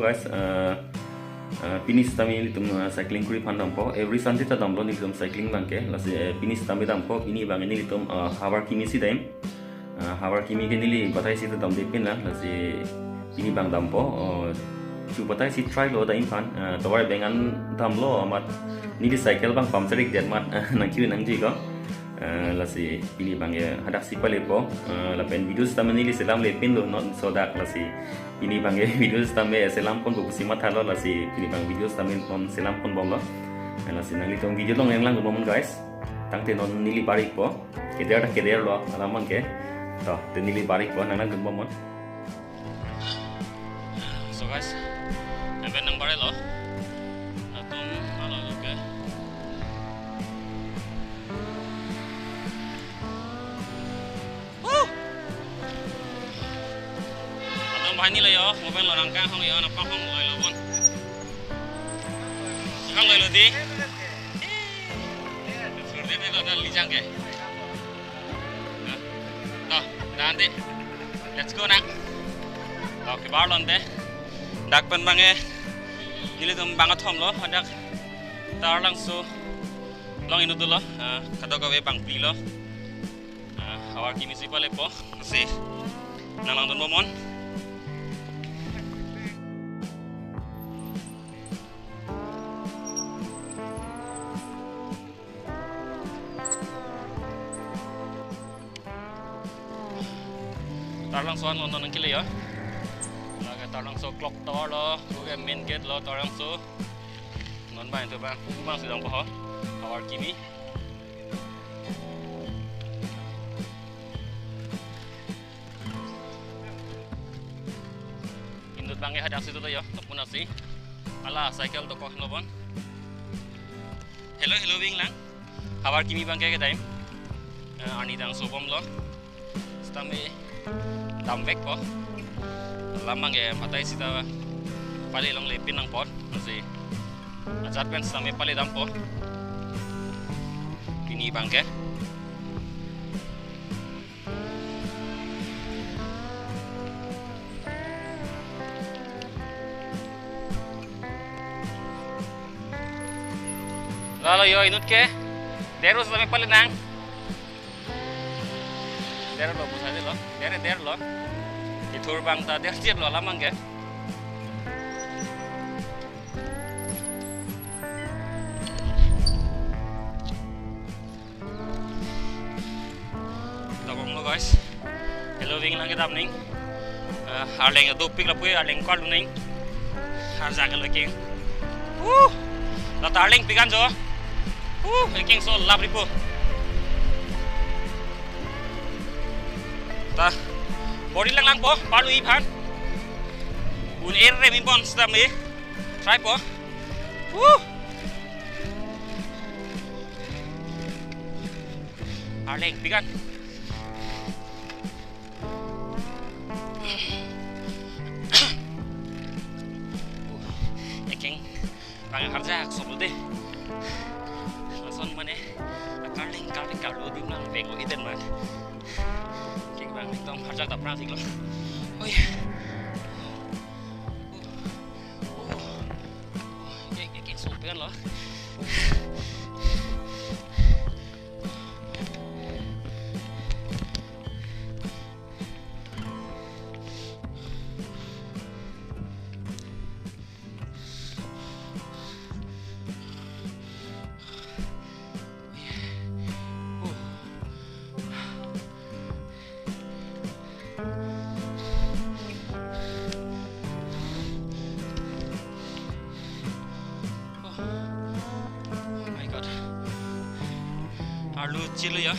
guys. Finish tami litum cycling kuri pandam po. Every Sunday ta damlo ni litum cycling bangke. Lasi finish tami dampo ini bang ini litum hawar kimi si time. Hawar kimi ke nili batai si ta dam depin lah. Lasi ini bang dampo. Chu batai si try lo da impan. Tawar bengan damlo amat nili cycle bang pamcerik jet mat nang kiu nang ji ko. Lasi ini bang ya hadak si palepo. Lapen video tami nili selam lepin lo not sodak lasi. Ini bang video tambe selam pun buku simat halo lasi ini bang video tambe non selam pun bom lo lasi nang litong video dong yang lang bomon guys tangte non nili barik po keder lo alaman ke to te nili barik po nang lang bomon. So guys ambil nang bare lo atom halo oke bahan ni lah yo, mobile lo nangkang hong yo, napang hong lo bon. Hong lo di. Sudah ni lo dah lijang ke. Dah, nanti. Let's go nak. Dah ke bar lonte. Dak pen bange. Nili tum bangat hom lo, hadak. Tar langsung. Long inu tu lo, kata kau bang pli lo. Awak kimi si pale po, si. Nalang don momon. Tarlang so nonton nang kili ya. Laga tarlang so clock tower lo, ke main gate lo tarlang so. Non ba itu bang, bang sedang poho. Awar kimi. Indut bang hadak situ to ya, tapun asi. Ala cycle to kok nobon. Hello wing lang. Awar kimi bang ke time. Ani dang sobom lo. Stambe damvek po lamang ya patay sita pali lang lepin ng pot kasi ajar pen sami pali dam po kini bangke lalo yo inut ke deros sami pali nang der lo busa lo der lo itur bang ta der jet lo lamang ke tabong lo guys hello wing lang kita ning harleng do pik la pui harleng kol ning har jaga lo king la tarling pikan jo king so labri po ta body lang po palu ipan un erre min bon stami try po arleng pikan eking bang kerja sobul deh langsung mana karling kalau di nang bego iden man bang tong harja tak pernah sih lo. Oh ya. Kayak super lo. Arlu cilu ya.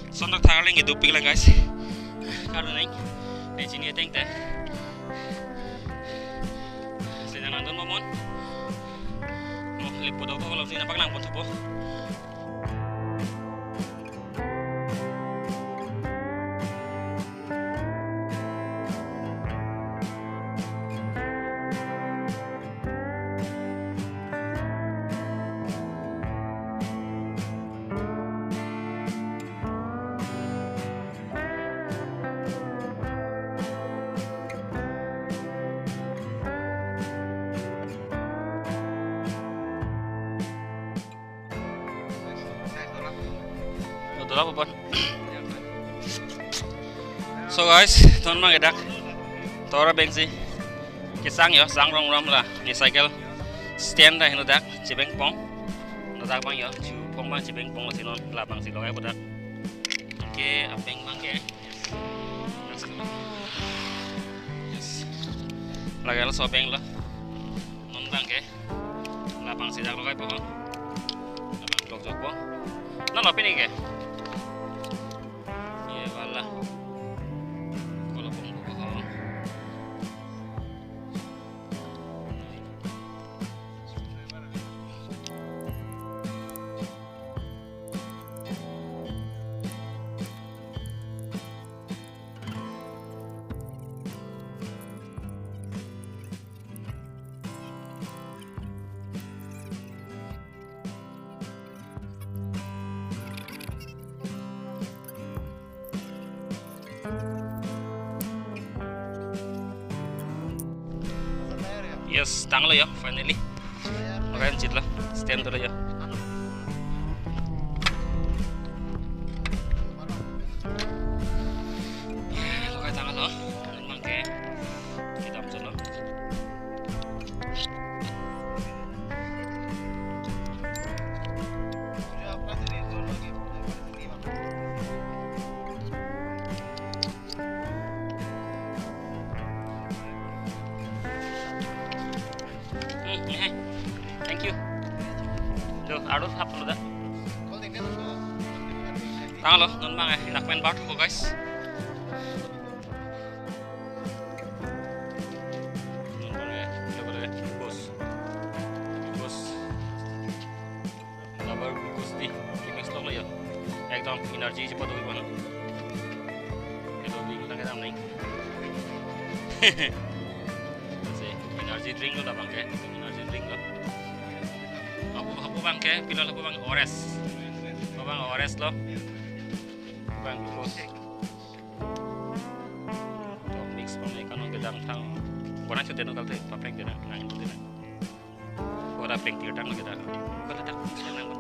Sonok thaling itu pik lang guys. Karu nang. Nei sini teng te. Sina nandon momon. Mo lipo daw ko lang sina paglang po tupo. Dalam apa? So guys, tuan mang edak. Tora bengsi. Kisang yo, sang rong ram lah. Ni cycle stand dah hinu dak, cibeng pong. Dak bang yo, cu pong bang cibeng pong lah sinon labang si lokai budak. Oke, apeng bang ke. Yes. Lagi lo sobeng lo. Non bang ke. Labang si dak lokai pong. Labang tok jok pong. Nah lo pini ke. Iya wala. Kalau pong pong. Yes, tang lo ya, finally. Makanya cit lah, stand dulu ya. Lo kayak tang lo, memang kayak kita ambil lo. Thank you. Tuh, aduh, apa lo dah? Tang lo, non bang enak main batu kok guys. Non bang boleh bus, kabar bus di mix lo ya. Ekdom energy cepat tuh gimana? Itu di kita kita naik. Energy drink lo dah bang ke, energy drink lo. Aku bang ke, pilih aku bang ores, bang ores lo, bang glucose. To mix bang ikan lo gedang tang, bukan aja deno kalau tu papeng deno, nangin tu deno. Bukan papeng tiada tang lo gedang, bukan tak senang kan.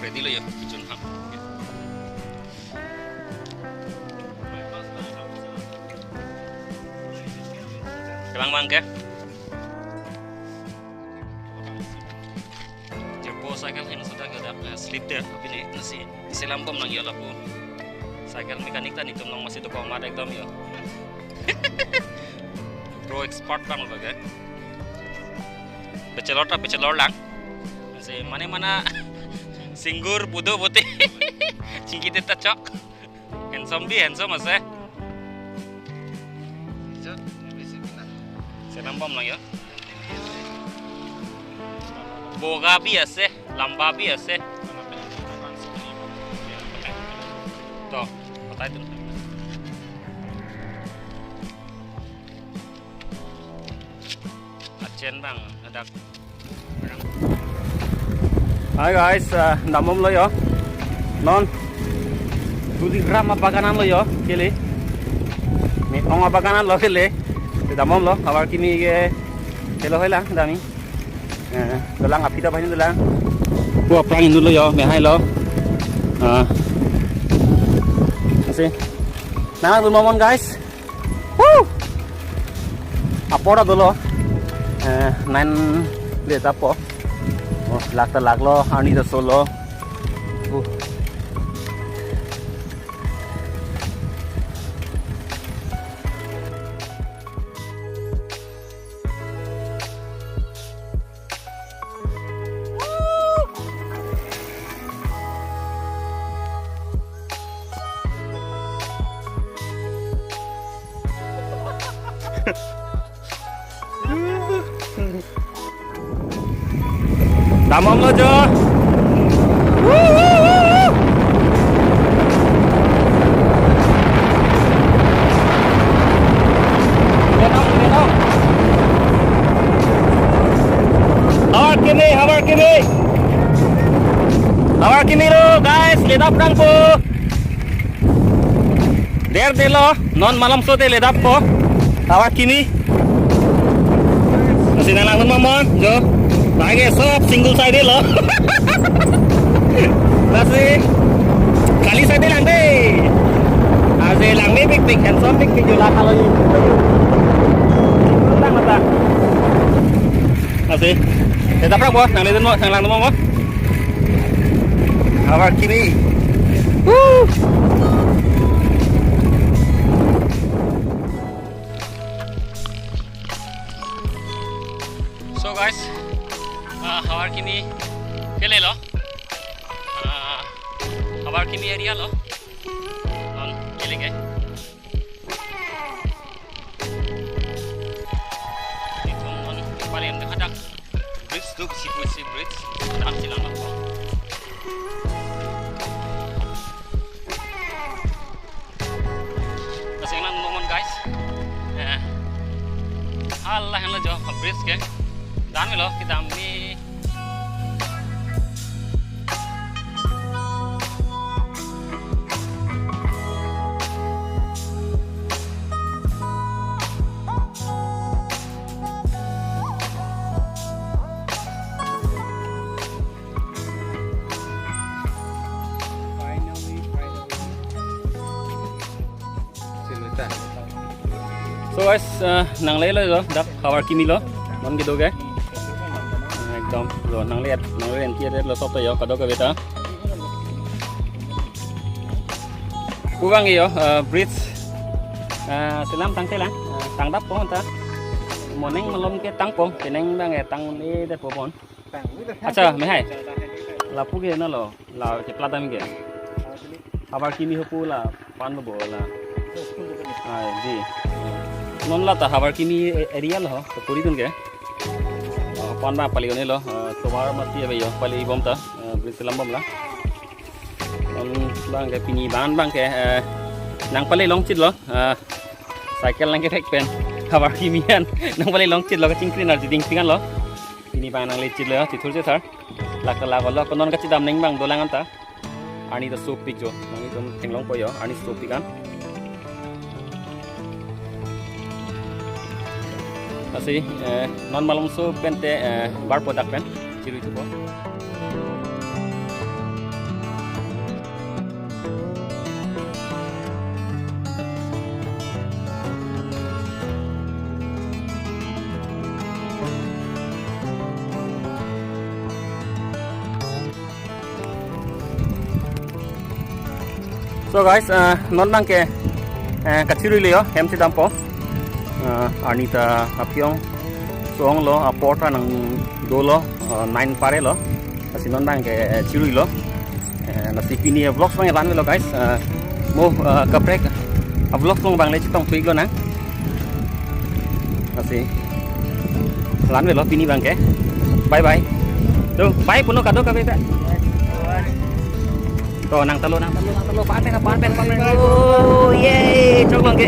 Ready lo ya, bikin ham. Kelang bang ke? Jeppo cycle ini sudah kita slip deh, tapi ini nasi lambam lagi ya lapu. Cycle mekanik tadi itu masih tu kau ada ekdom ya. Pro expert bang lo bagai. Pecelor lang. Masih mana Singgur pudo putih. Cingkit itu cok. Handsome mas Senambam lang ya. Boga biasa, lamba biasa. Tuh, kata itu. Acen bang, ada. Hi guys, namom lo yo. Non. Tudi gram apakanan lo yo, kili. Ni ong apakanan lo kili. Namom lo, awal kimi ke kilo hoilang dami. Dalang apita banyak dalang. Gua perang dulu yo, mehai lo. Masih. Nah, good morning guys. Woo! Apa dah dulu? 9 lihat apa? Oh, lag lo, ani dah solo. Damam lo Jo. Hawar kimi lo guys, ledap dang po. Der de lo, non malam so de ledap po. Hawar kimi. Masih nalang mamon Jo. Lagi sob single side lo. Masih kali side lang deh. Aje lang may big handsome big jula kalau ini. Mata. Masih. Kita perang bos, nang lihat mo, nang lang mo. Hawar kimi. Woo! So guys, Hawar kimi kele lo, Hawar kimi area lo, kele ke. Itu paling dekat bridge tu si bridge, tak silang apa. Masih ingat momen guys, Allah yang lo jauh bridge ke. Dan lo kita ambil so guys, nang lele lo, dap Hawar kimi lo, mon gitu ke, ekdom lo nang lihat kia lo soto yo, kado ke beta, kurang yo, bridge, selam tang selang, tang dap pohon ta, moneng melom ke tang pom, keneng bang tang ni dap pohon, acha, mehai, lapu ke na lo, la ceplat ami ke, Hawar kimi hopu la, pan bo la, di. Non la ta Hawar kimi area lo to puri dun ke pan ba pali ne lo tomar mati ave yo pali bom ta bris lambam la non bang ke pini ban bang ke nang pali long chit lo cycle lang ke thek pen Hawar kimi an nang pali long chit lo ka chingkri nar ding pingan lo pini ban nang le chit lo ti thur je thar lak la lo ko non ka chidam neng bang dolangan ta ani ta sop pik jo nang ton thenglong po yo ani sop pikan masih non malam so pente bar produk pen ciru itu po. So guys, non bang ke kaciru liyo hem si dampo. Anita apiong soong lo porta nang dolo 9 pare lo kasi non bang ke chirui lo nasi pini vlogs bang ran lo guys mo kaprek vlogs long bang le chitong thui lo na nasi ran lo pini bang ke bye bye tuh bye puno kado ka beta to nang talo pan pen oh ye chok bang ke